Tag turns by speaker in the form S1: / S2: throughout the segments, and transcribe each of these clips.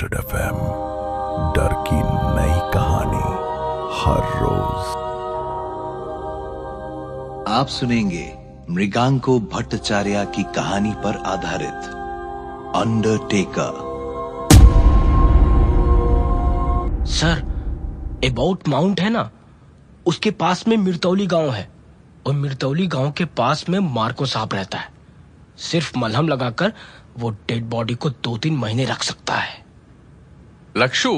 S1: Unlimited FM, डर की नई कहानी हर रोज।
S2: आप सुनेंगे मृगांको भट्टाचार्य की कहानी पर आधारित अंडरटेकर।
S3: सर, एबाउट माउंट है ना, उसके पास में मिर्तौली गांव है और मिर्तौली गांव के पास में मार्को साहब रहता है। सिर्फ मलहम लगाकर वो डेड बॉडी को 2-3 महीने रख सकता है।
S4: लक्षु,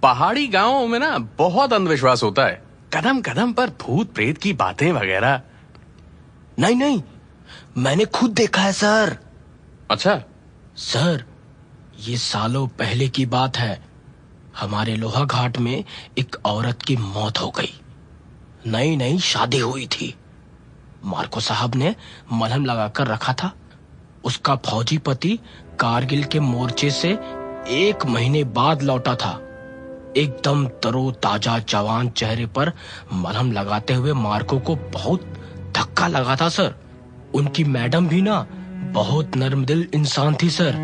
S4: पहाड़ी गांवों में ना बहुत अंधविश्वास होता है। कदम कदम पर भूत प्रेत की बातें वगैरह।
S3: नहीं, मैंने खुद देखा है सर।
S4: अच्छा
S3: सर, ये सालों पहले की बात है। हमारे लोहा घाट में एक औरत की मौत हो गई। नई शादी हुई थी। मार्को साहब ने मलहम लगाकर रखा था। उसका फौजी पति कारगिल के मोर्चे से 1 महीने बाद लौटा था। एकदम तरोताजा जवान चेहरे पर मलहम लगाते हुए मार्को को बहुत धक्का लगा था सर। उनकी मैडम भी ना बहुत नर्मदिल इंसान थी सर।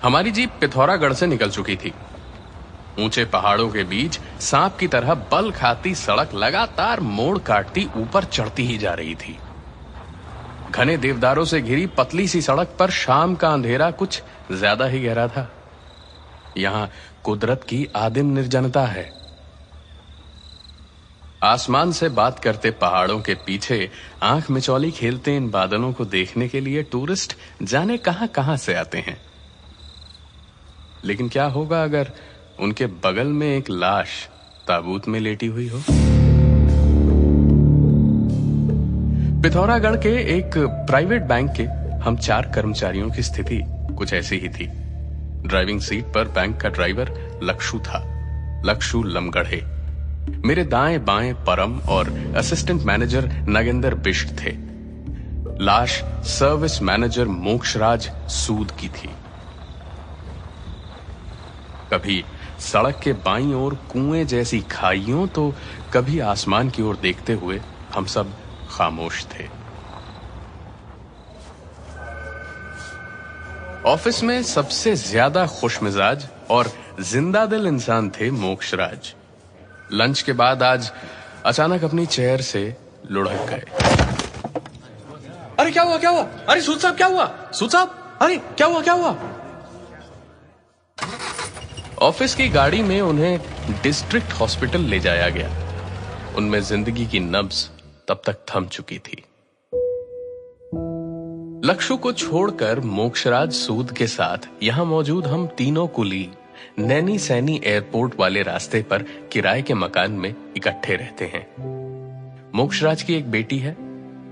S4: हमारी जीप पिथौरागढ़ से निकल चुकी थी। ऊंचे पहाड़ों के बीच सांप की तरह बल खाती सड़क लगातार मोड़ काटती ऊपर चढ़ती ही जा रही थी। घने देवदारों से घिरी पतली सी सड़क पर शाम का अंधेरा कुछ ज्यादा ही गहरा था। यहां कुदरत की आदिम निर्जनता है। आसमान से बात करते पहाड़ों के पीछे आंख मिचौली खेलते इन बादलों को देखने के लिए टूरिस्ट जाने कहां से आते हैं। लेकिन क्या होगा अगर उनके बगल में एक लाश ताबूत में लेटी हुई हो? पिथौरागढ़ के एक प्राइवेट बैंक के हम 4 कर्मचारियों की स्थिति कुछ ऐसी ही थी। ड्राइविंग सीट पर बैंक का ड्राइवर लक्षु था। लक्षु लमगढ़े। मेरे दाएं बाएं परम और असिस्टेंट मैनेजर नागेंद्र बिष्ट थे। लाश सर्विस मैनेजर मोक्षराज सूद की थी। कभी सड़क के बाईं ओर कुएं जैसी खाइयों तो कभी आसमान की ओर देखते हुए हम सब खामोश थे। ऑफिस में सबसे ज्यादा खुशमिजाज और जिंदा दिल इंसान थे मोक्षराज। लंच के बाद आज अचानक अपनी चेयर से लुढ़क गए।
S5: अरे क्या हुआ? अरे सूद साहब क्या हुआ? सूद साहब, अरे क्या हुआ?
S4: ऑफिस की गाड़ी में उन्हें डिस्ट्रिक्ट हॉस्पिटल ले जाया गया। उनमें जिंदगी की नब्ज तब तक थम चुकी थी। लक्षु को छोड़कर मोक्षराज सूद के साथ यहां मौजूद हम तीनों कुली नैनी सैनी एयरपोर्ट वाले रास्ते पर किराए के मकान में इकट्ठे रहते हैं। मोक्षराज की एक बेटी है।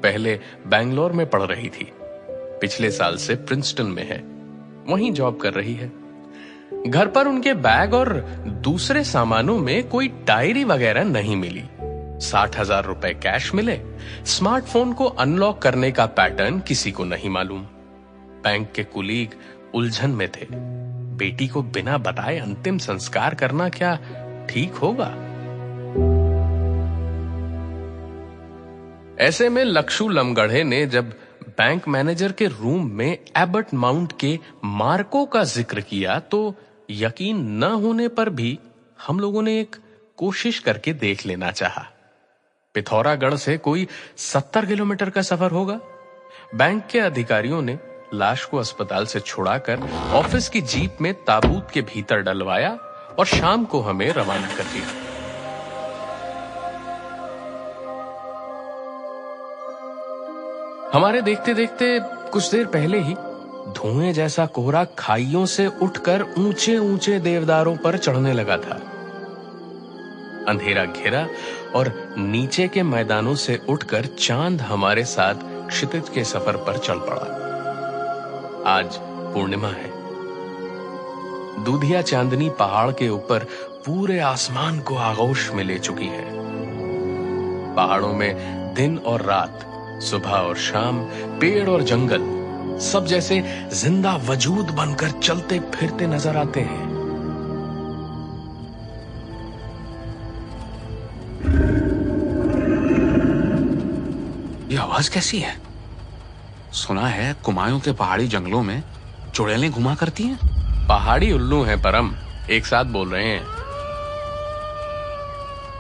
S4: पहले बैंगलोर में पढ़ रही थी। पिछले साल से प्रिंसटन में है। वहीं जॉब कर रही है। घर पर उनके बैग और दूसरे सामानों में कोई डायरी वगैरह नहीं मिली। 60,000 रुपए कैश मिले। स्मार्टफोन को अनलॉक करने का पैटर्न किसी को नहीं मालूम। बैंक के कुलीग उलझन में थे। बेटी को बिना बताए अंतिम संस्कार करना क्या ठीक होगा? ऐसे में लक्षु लमगढ़े ने जब बैंक मैनेजर के रूम में एबट माउंट के मार्को का जिक्र किया तो यकीन न होने पर भी हम लोगों ने एक कोशिश करके देख लेना चाहा। पिथौरागढ़ से कोई 70 किलोमीटर का सफर होगा। बैंक के अधिकारियों ने लाश को अस्पताल से छुड़ाकर ऑफिस की जीप में ताबूत के भीतर डलवाया और शाम को हमें रवाना कर दिया। हमारे देखते देखते कुछ देर पहले ही धुएं जैसा कोहरा खाइयों से उठकर ऊंचे ऊंचे देवदारों पर चढ़ने लगा था। अंधेरा घेरा और नीचे के मैदानों से उठकर चांद हमारे साथ क्षितिज के सफर पर चल पड़ा। आज पूर्णिमा है। दूधिया चांदनी पहाड़ के ऊपर पूरे आसमान को आगोश में ले चुकी है। पहाड़ों में दिन और रात, सुबह और शाम, पेड़ और जंगल सब जैसे जिंदा वजूद बनकर चलते फिरते नजर आते हैं।
S6: आवाज कैसी है? सुना है कुमायूं के पहाड़ी जंगलों में चुड़ैलें घुमा करती हैं।
S4: पहाड़ी उल्लू हैं परम, एक साथ बोल रहे हैं।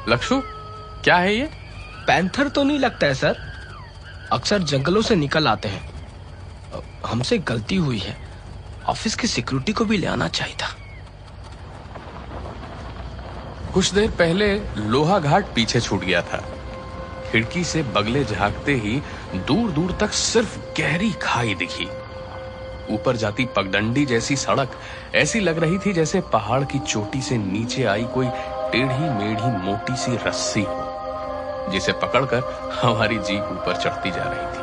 S4: लक्षु, क्या है ये?
S3: पैंथर तो नहीं लगता है सर, अक्सर जंगलों से निकल आते हैं। हमसे गलती हुई है, ऑफिस की सिक्योरिटी को भी ले आना चाहिए था।
S4: कुछ देर पहले लोहा घाट पीछे छूट गया था। खिड़की से बगले झांकते ही दूर दूर तक सिर्फ गहरी खाई दिखी। ऊपर जाती पगडंडी जैसी सड़क ऐसी लग रही थी जैसे पहाड़ की चोटी से नीचे आई कोई टेढ़ी मेढ़ी मोटी सी रस्सी हो, जिसे पकड़कर हमारी जीप ऊपर चढ़ती जा रही थी।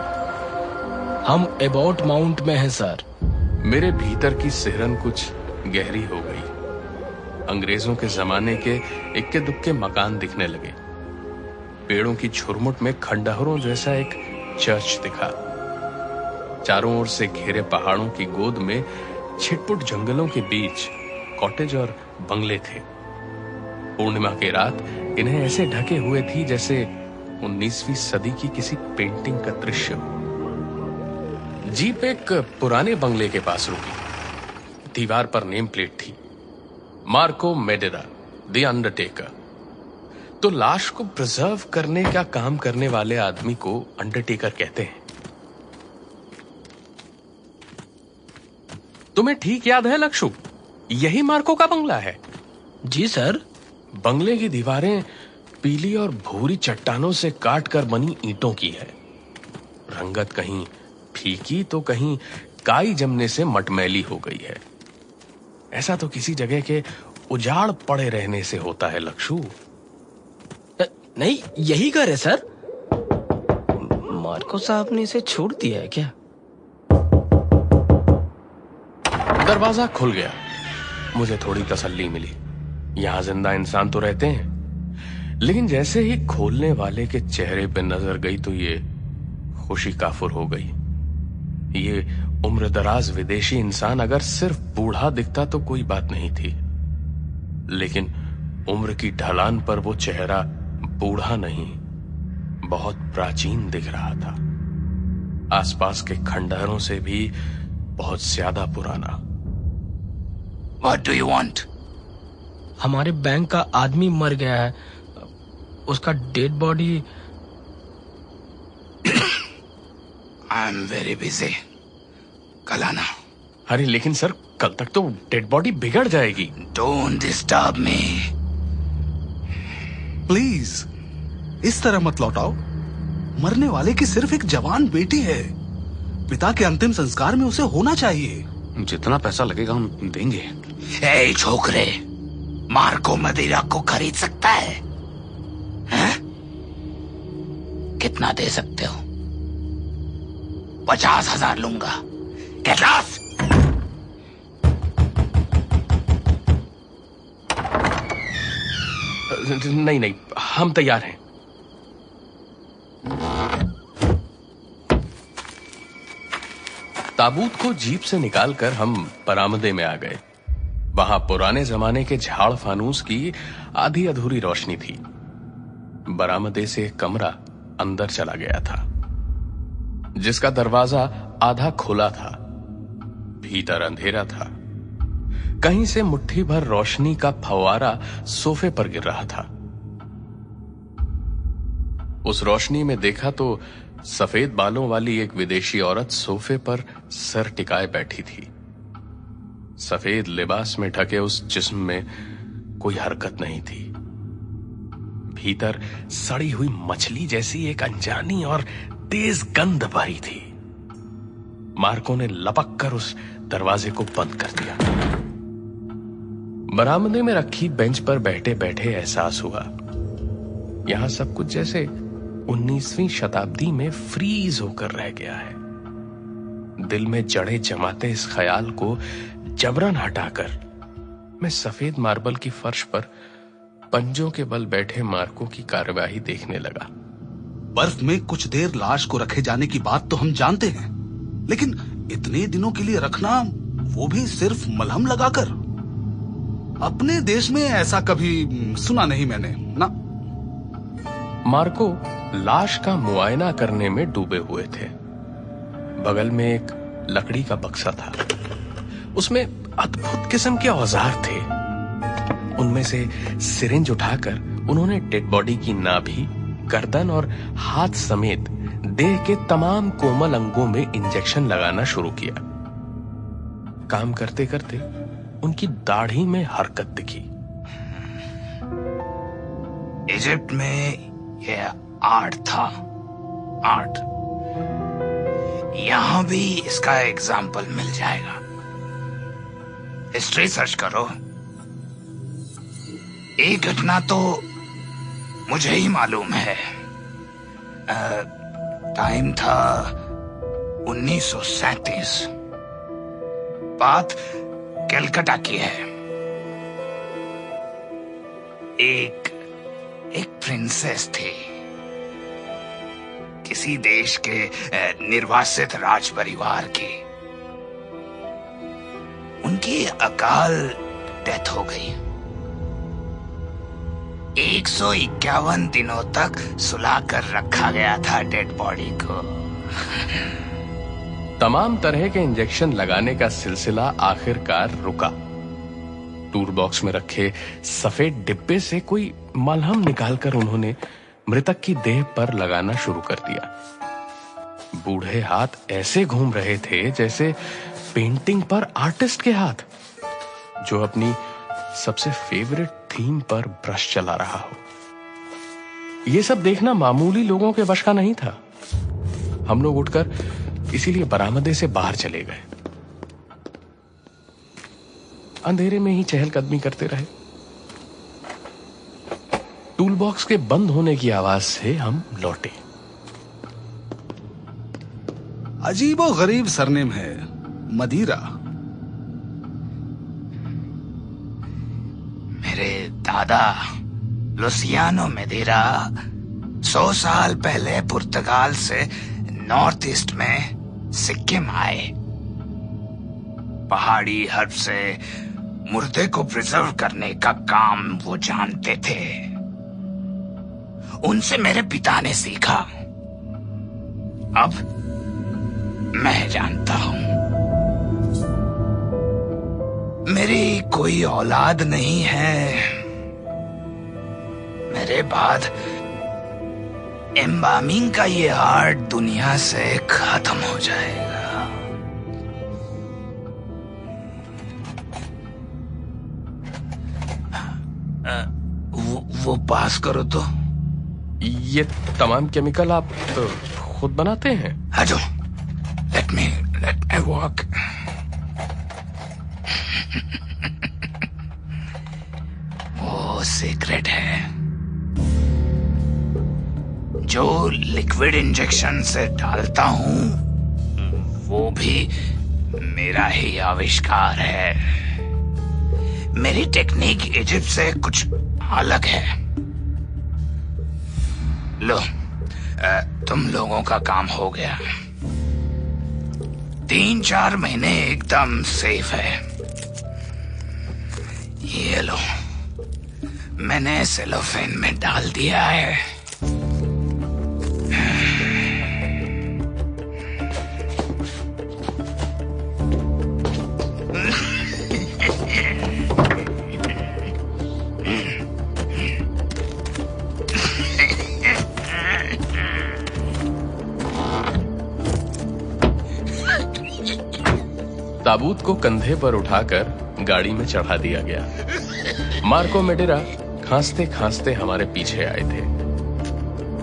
S3: हम एबॉट माउंट में हैं सर।
S4: मेरे भीतर की सिहरन कुछ गहरी हो गई। अंग्रेजों के जमाने के इक्के दुक्के मकान दिखने लगे। पेड़ों की झुरमुट में खंडहरों जैसा एक चर्च दिखा। चारों ओर से घिरे पहाड़ों की गोद में छिटपुट जंगलों के बीच कॉटेज और बंगले थे। पूर्णिमा की रात इन्हें ऐसे ढके हुए थी जैसे 19वीं सदी की किसी पेंटिंग का दृश्य हो। जीप एक पुराने बंगले के पास रुकी। दीवार पर नेम प्लेट थी, मार्को मेडेरा, द अंडरटेकर। तो लाश को प्रिजर्व करने का काम करने वाले आदमी को अंडरटेकर कहते हैं। तुम्हें ठीक याद है लक्षु, यही मार्को का बंगला है?
S3: जी सर।
S4: बंगले की दीवारें पीली और भूरी चट्टानों से काट कर बनी ईंटों की है। रंगत कहीं फीकी तो कहीं काई जमने से मटमैली हो गई है। ऐसा तो किसी जगह के उजाड़ पड़े रहने से होता है लक्षु।
S3: नहीं, यही घर है सर। मार्को साहब ने इसे छोड़ दिया है क्या?
S4: दरवाजा खुल गया। मुझे थोड़ी तसल्ली मिली। यहां जिंदा इंसान तो रहते हैं, लेकिन जैसे ही खोलने वाले के चेहरे पे नजर गई तो ये खुशी काफुर हो गई। ये उम्रदराज विदेशी इंसान अगर सिर्फ बूढ़ा दिखता तो कोई बात नहीं थी, लेकिन उम्र की ढलान पर वो चेहरा बूढ़ा नहीं, बहुत प्राचीन दिख रहा था। आसपास के खंडहरों से भी बहुत ज्यादा पुराना।
S6: What do you want?
S3: हमारे बैंक का आदमी मर गया है, उसका dead body.
S6: I am very busy. कल आना।
S4: अरे लेकिन सर, कल तक तो डेड बॉडी बिगड़ जाएगी।
S6: Don't disturb me.
S7: प्लीज इस तरह मत लौटाओ। मरने वाले की सिर्फ एक जवान बेटी है। पिता के अंतिम संस्कार में उसे होना चाहिए।
S6: जितना पैसा लगेगा हम देंगे।
S8: ए छोकरे, मार्को मदिरा को खरीद सकता है? हैं? कितना दे सकते हो? 50,000 लूंगा। कैलाश,
S4: नहीं नहीं, हम तैयार हैं। ताबूत को जीप से निकालकर हम बरामदे में आ गए। वहां पुराने जमाने के झाड़ फानूस की आधी अधूरी रोशनी थी। बरामदे से एक कमरा अंदर चला गया था, जिसका दरवाजा आधा खुला था। भीतर अंधेरा था। कहीं से मुट्ठी भर रोशनी का फव्वारा सोफे पर गिर रहा था। उस रोशनी में देखा तो सफेद बालों वाली एक विदेशी औरत सोफे पर सर टिकाए बैठी थी। सफेद लिबास में ढके उस जिस्म में कोई हरकत नहीं थी। भीतर सड़ी हुई मछली जैसी एक अनजानी और तेज गंध भरी थी। मार्को ने लपक कर उस दरवाजे को बंद कर दिया। बरामदे में रखी बेंच पर बैठे बैठे एहसास हुआ, यहां सब कुछ जैसे 19वीं शताब्दी में फ्रीज होकर रह गया है। दिल में जड़े जमाते इस ख्याल को जबरन हटाकर मैं सफेद मार्बल की फर्श पर पंजों के बल बैठे मार्को की कार्यवाही देखने लगा।
S7: बर्फ में कुछ देर लाश को रखे जाने की बात तो हम जानते हैं, लेकिन इतने दिनों के लिए रखना, वो भी सिर्फ मलहम लगाकर, अपने देश में ऐसा कभी सुना नहीं मैंने ना।
S4: मार्को लाश का मुआयना करने में डूबे हुए थे। बगल में एक लकड़ी का बक्सा था, उसमें अद्भुत किस्म के औजार थे। उनमें से सिरिंज उठाकर उन्होंने डेड बॉडी की नाभि, गर्दन और हाथ समेत देह के तमाम कोमल अंगों में इंजेक्शन लगाना शुरू किया। काम करते करते उनकी दाढ़ी में हरकत दिखी।
S8: इजिप्ट में यह आर्ट था, आर्ट। यहां भी इसका एग्जाम्पल मिल जाएगा। हिस्ट्री सर्च करो। एक घटना तो मुझे ही मालूम है। टाइम था 1937। बात कलकत्ता की है। एक प्रिंसेस थी, किसी देश के निर्वासित राज परिवार की। उनकी अकाल डेथ हो गई। 151 दिनों तक सुलाकर रखा गया था डेड बॉडी को।
S4: तमाम तरह के इंजेक्शन लगाने का सिलसिला आखिरकार रुका। टूल बॉक्स में रखे सफेद डिब्बे से कोई मलहम निकालकर उन्होंने मृतक की देह पर लगाना शुरू कर दिया। बूढ़े हाथ ऐसे घूम रहे थे जैसे पेंटिंग पर आर्टिस्ट के हाथ, जो अपनी सबसे फेवरेट थीम पर ब्रश चला रहा हो। यह सब देखना मामूली लोगों के वश का नहीं था। हम लोग उठकर इसीलिए बरामदे से बाहर चले गए। अंधेरे में ही चहलकदमी करते रहे। टूल बॉक्स के बंद होने की आवाज से हम लौटे।
S7: अजीबो गरीब सरनेम है, मदिरा।
S8: मेरे दादा लुसियानो मदिरा 100 साल पहले पुर्तगाल से नॉर्थ ईस्ट में सिक्किम आए। पहाड़ी हर्ब से मुर्दे को प्रिजर्व करने का काम वो जानते थे। उनसे मेरे पिता ने सीखा। अब मैं जानता हूं। मेरी कोई औलाद नहीं है। मेरे बाद एम्बामिंग का ये आर्ट दुनिया से खत्म हो जाएगा। वो पास करो तो।
S4: ये तमाम केमिकल आप खुद बनाते हैं?
S8: हटो। Let me walk. वो सीक्रेट है। जो लिक्विड इंजेक्शन से डालता हूं वो भी मेरा ही आविष्कार है। मेरी टेक्निक इजिप्ट से कुछ अलग है। लो, तुम लोगों का काम हो गया। 3-4 महीने एकदम सेफ है। ये लो, मैंने सेलोफेन में डाल दिया है।
S4: ताबूत को कंधे पर उठाकर गाड़ी में चढ़ा दिया गया। मार्को मेडेरा खांसते खांसते हमारे पीछे आए थे।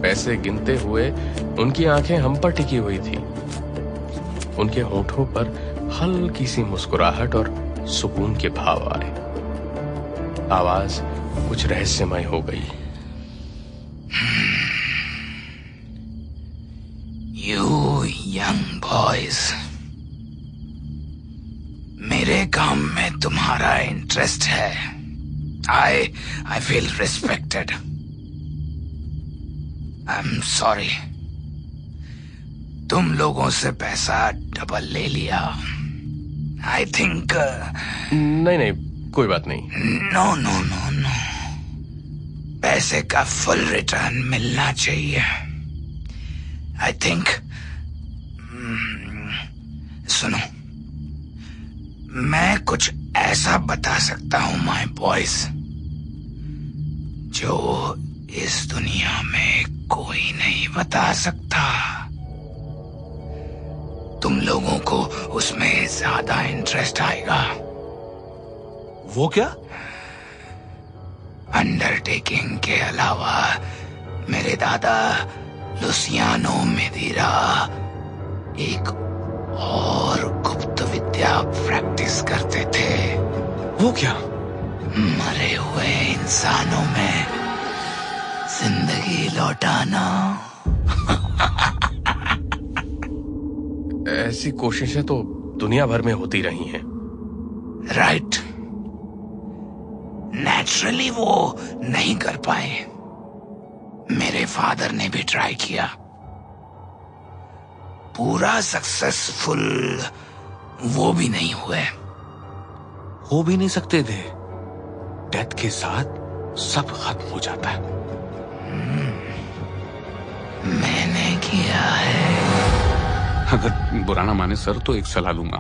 S4: पैसे गिनते हुए उनकी आंखें हम पर टिकी हुई थी। उनके होठों पर हल्की सी मुस्कुराहट और सुकून के भाव आए। आवाज कुछ रहस्यमय हो गई।
S8: You young boys, मेरे काम में तुम्हारा इंटरेस्ट है। I feel respected. I'm sorry. तुम लोगों से पैसा डबल ले लिया। I think
S4: नहीं, कोई बात नहीं।
S8: No. पैसे का फुल रिटर्न मिलना चाहिए। आई थिंक, सुनो, मैं कुछ ऐसा बता सकता हूं माय बॉयज, जो इस दुनिया में कोई नहीं बता सकता। तुम लोगों को उसमें ज्यादा इंटरेस्ट आएगा।
S7: वो क्या?
S8: अंडरटेकिंग के अलावा मेरे दादा लुसियानो मेदीरा एक और गुप्त विद्या प्रैक्टिस करते थे।
S7: वो क्या?
S8: मरे हुए इंसानों में जिंदगी लौटाना।
S4: ऐसी कोशिशें तो दुनिया भर में होती रही हैं।
S8: राइट। नेचुरली वो नहीं कर पाए। मेरे फादर ने भी ट्राई किया, पूरा सक्सेसफुल वो भी नहीं हुए।
S6: हो भी नहीं सकते थे। डेथ के साथ सब खत्म हो जाता है।
S8: मैंने किया है।
S6: अगर बुरा ना माने सर तो एक सलाह लूंगा।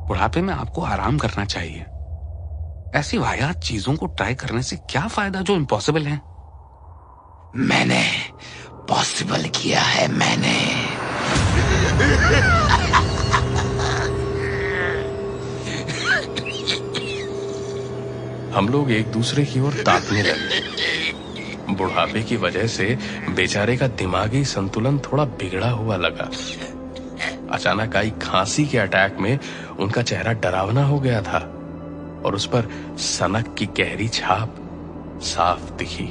S6: बुढ़ापे में आपको आराम करना चाहिए। ऐसी वाहियात चीजों को ट्राई करने से क्या फायदा जो इम्पॉसिबल है।
S8: मैंने पॉसिबल किया है। मैंने
S4: हम लोग एक दूसरे की ओर ताकने लगे। बुढ़ापे की वजह से बेचारे का दिमागी संतुलन थोड़ा बिगड़ा हुआ लगा। अचानक आई खांसी के अटैक में उनका चेहरा डरावना हो गया था और उस पर सनक की गहरी छाप साफ दिखी।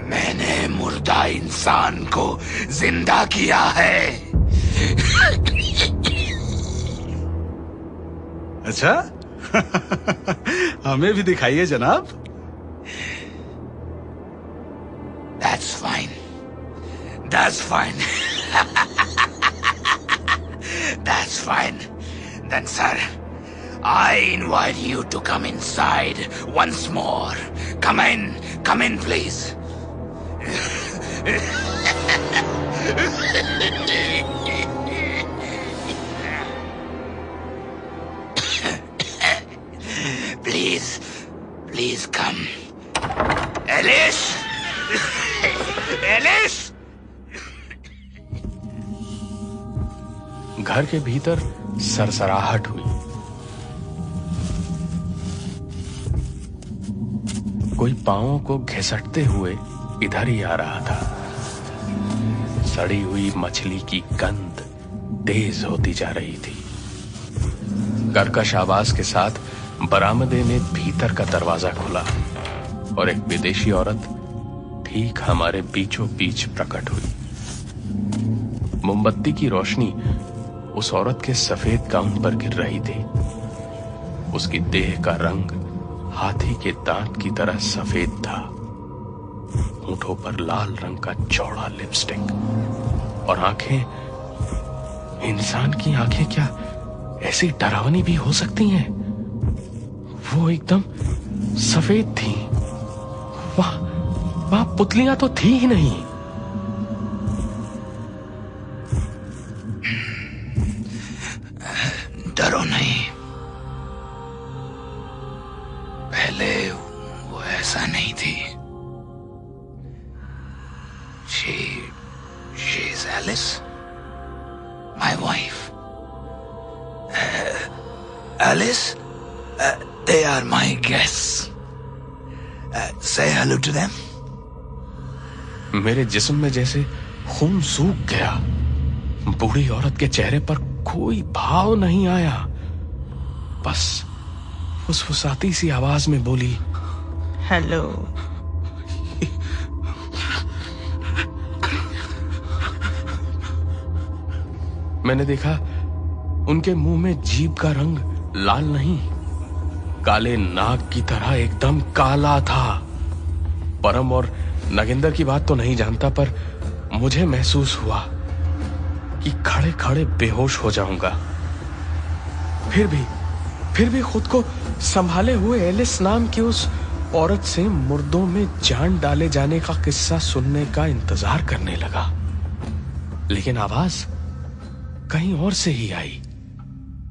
S8: मैंने मुर्दा इंसान को जिंदा किया है।
S7: अच्छा? हमें भी दिखाइए जनाब।
S8: That's fine. That's fine. That's fine. Then, sir, I invite you to come inside once more. Come in, please. Please come. Alice! Alice!
S4: घर के भीतर सरसराहट हुई। कोई पांवों को घिसटते हुए इधर ही आ रहा था। सड़ी हुई मछली की गंध तेज होती जा रही थी। कर्कश आवाज के साथ बरामदे में भीतर का दरवाजा खुला और एक विदेशी औरत ठीक हमारे बीचों बीच प्रकट हुई। मोमबत्ती की रोशनी उस औरत के सफेद गाउन पर गिर रही थी। उसकी देह का रंग हाथी के दांत की तरह सफेद था। होठों पर लाल रंग का चौड़ा लिपस्टिक और आंखें। इंसान की आंखें क्या ऐसी डरावनी भी हो सकती हैं? वो एकदम सफेद थी। वहां पुतलियां तो थी ही नहीं।
S8: डरो नहीं, पहले वो ऐसा नहीं थी। She's Alice, my wife. Alice, they are my guests. Say hello to them.
S4: मेरे जिस्म में जैसे खून सूख गया। बूढ़ी औरत के चेहरे पर कोई भाव नहीं आया। बस फुसफुसाती सी आवाज में बोली,
S9: हेलो।
S4: मैंने देखा उनके मुंह में जीभ का रंग लाल नहीं, काले नाग की तरह एकदम काला था। परम और नगेंद्र की बात तो नहीं जानता, पर मुझे महसूस हुआ कि खड़े खड़े बेहोश हो जाऊंगा। फिर भी खुद को संभाले हुए एलिस नाम की उस औरत से मुर्दों में जान डाले जाने का किस्सा सुनने का इंतजार करने लगा, लेकिन आवाज कहीं और से ही आई।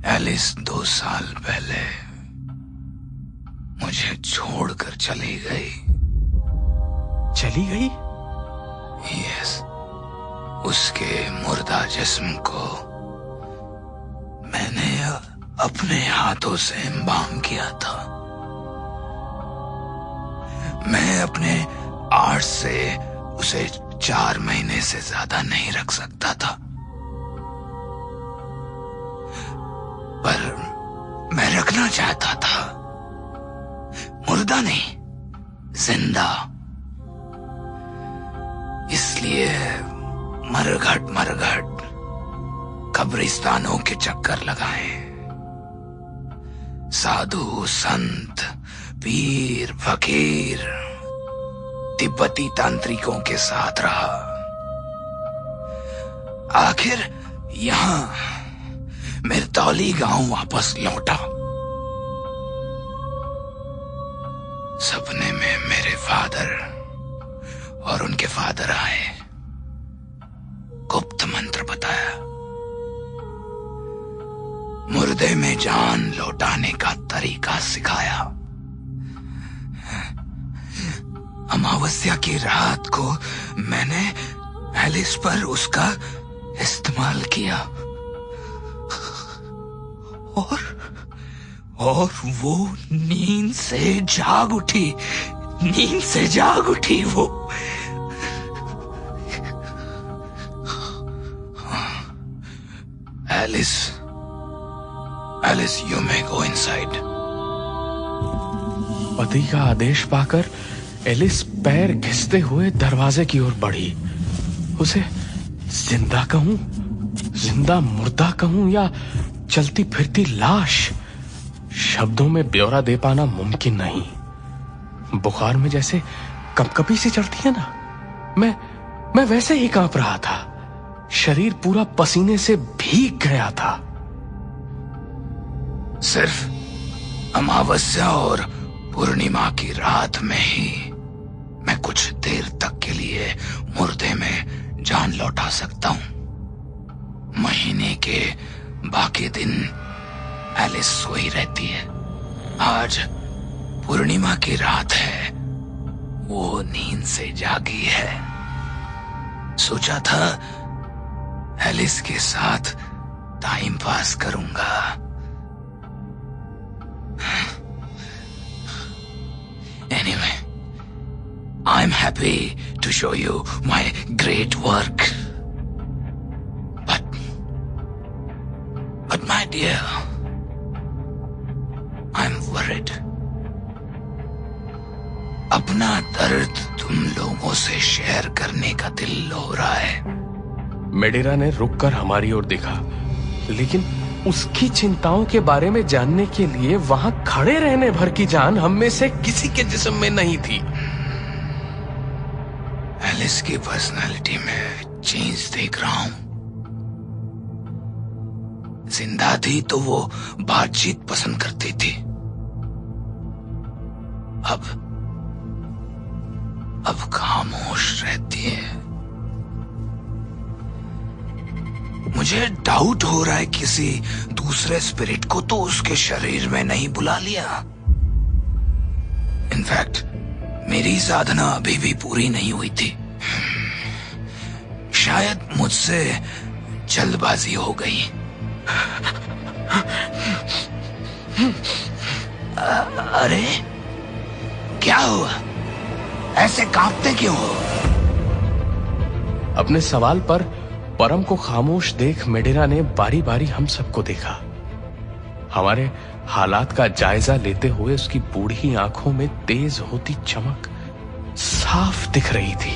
S8: एलिस 2 साल पहले मुझे छोड़कर चली गई।
S4: चली गई?
S8: यस, उसके मुर्दा जिस्म को मैंने अपने हाथों से एम्बाम किया था। मैं अपने आर्ट से उसे 4 महीने से ज्यादा नहीं रख सकता था, पर मैं रखना चाहता था, मुर्दा नहीं, जिंदा। इसलिए मरघट मरघट कब्रिस्तानों के चक्कर लगाए, साधु संत पीर फकीर तिब्बती तांत्रिकों के साथ रहा। आखिर यहां मिर्तौली गांव वापस लौटा। सपने में मेरे फादर और उनके फादर आए, गुप्त मंत्र बताया, मुर्दे में जान लौटाने का तरीका सिखाया। अमावस्या की रात को मैंने एलिस पर उसका इस्तेमाल किया और वो नींद से जाग उठी, नींद से जाग उठी वो। Alice, you may go inside.
S4: पति का आदेश पाकर एलिस पैर घिसते हुए दरवाजे की ओर बढ़ी। उसे जिंदा कहूं, जिंदा मुर्दा कहूं या चलती फिरती लाश, शब्दों में ब्यौरा दे पाना मुमकिन नहीं। बुखार में जैसे कपकपी सी चढ़ती है ना, मैं वैसे ही कांप रहा था। शरीर पूरा पसीने से भीग गया था।
S8: सिर्फ अमावस्या और पूर्णिमा की रात में ही मैं कुछ देर तक के लिए मुर्दे में जान लौटा सकता हूं। महीने के बाकी दिन एलिस सोई रहती है। आज पूर्णिमा की रात है, वो नींद से जागी है। सोचा था एलिस के साथ टाइम पास करूंगा। Anyway, I'm happy to show you my great work. But my dear, I'm worried. अपना दर्द तुम लोगों से शेयर करने का दिल हो रहा है।
S4: मेडिरा ने रुककर हमारी ओर देखा, लेकिन उसकी चिंताओं के बारे में जानने के लिए वहां खड़े रहने भर की जान हम में से किसी के जिस्म में नहीं थी।
S8: एलिस की पर्सनालिटी में चेंज देख रहा हूं। जिंदा थी तो वो बातचीत पसंद करती थी, अब खामोश रहती है। मुझे डाउट हो रहा है किसी दूसरे स्पिरिट को तो उसके शरीर में नहीं बुला लिया। इनफैक्ट मेरी साधना अभी भी पूरी नहीं हुई थी। शायद मुझसे जल्दबाजी हो गई। अरे क्या हुआ? ऐसे कांपते क्यों हो?
S4: अपने सवाल पर परम को खामोश देख मेडिरा ने बारी बारी हम सबको देखा। हमारे हालात का जायजा लेते हुए उसकी बूढ़ी आंखों में तेज होती चमक साफ दिख रही थी।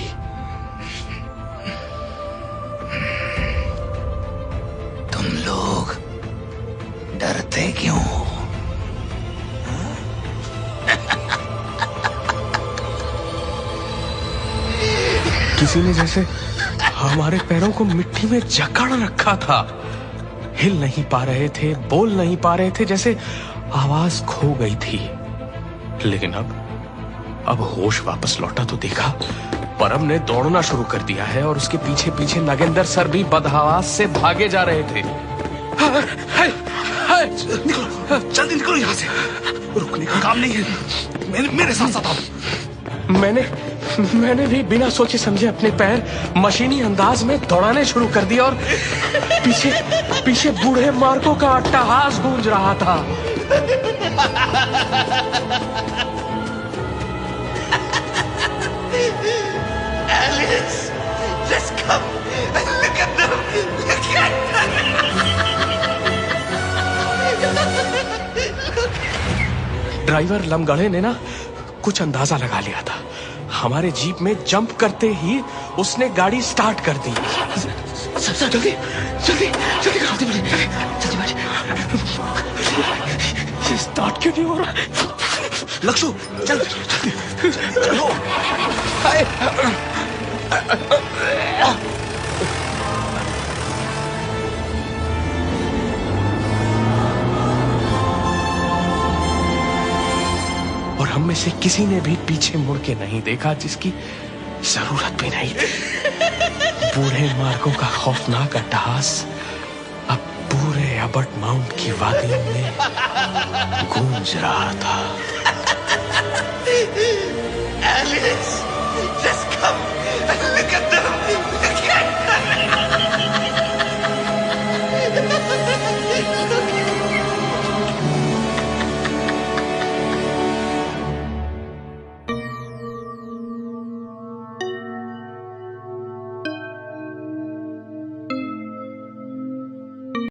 S8: तुम लोग डरते क्यों हो?
S4: किसी ने जैसे हमारे पैरों को मिट्टी में जकड़ रखा था। हिल नहीं पा रहे थे, बोल नहीं पा रहे थे, जैसे आवाज खो गई थी। लेकिन अब होश वापस लौटा तो देखा परम ने दौड़ना शुरू कर दिया है और उसके पीछे पीछे नागेंद्र सर भी बदहवास से भागे जा रहे थे।
S7: निकलो, जल्दी निकलो यहाँ से। रुकने का काम नहीं है, मेरे साथ साथ आओ।
S4: मैंने भी बिना सोचे समझे अपने पैर मशीनी अंदाज में दौड़ाने शुरू कर दिया और पीछे बूढ़े मार्को का अट्टहास गूंज रहा था।
S8: Alice, let's come. Look at them. Look at
S4: driver लमगढ़े ने ना कुछ अंदाजा लगा लिया था। हमारे जीप में जंप करते ही उसने गाड़ी स्टार्ट कर दी।
S8: सर जल्दी जल्दी जल्दी करो, जल्दी
S4: स्टार्ट क्यों नहीं हो रहा?
S7: लक्षु चल चलो।
S4: और हम में से किसी ने भी पीछे मुड़ के नहीं देखा, जिसकी जरूरत भी नहीं थी। बूढ़े मार्को का खौफनाक अट्टहास अब पूरे अबट माउंट की वादियों में गूंज रहा था।
S8: Alice!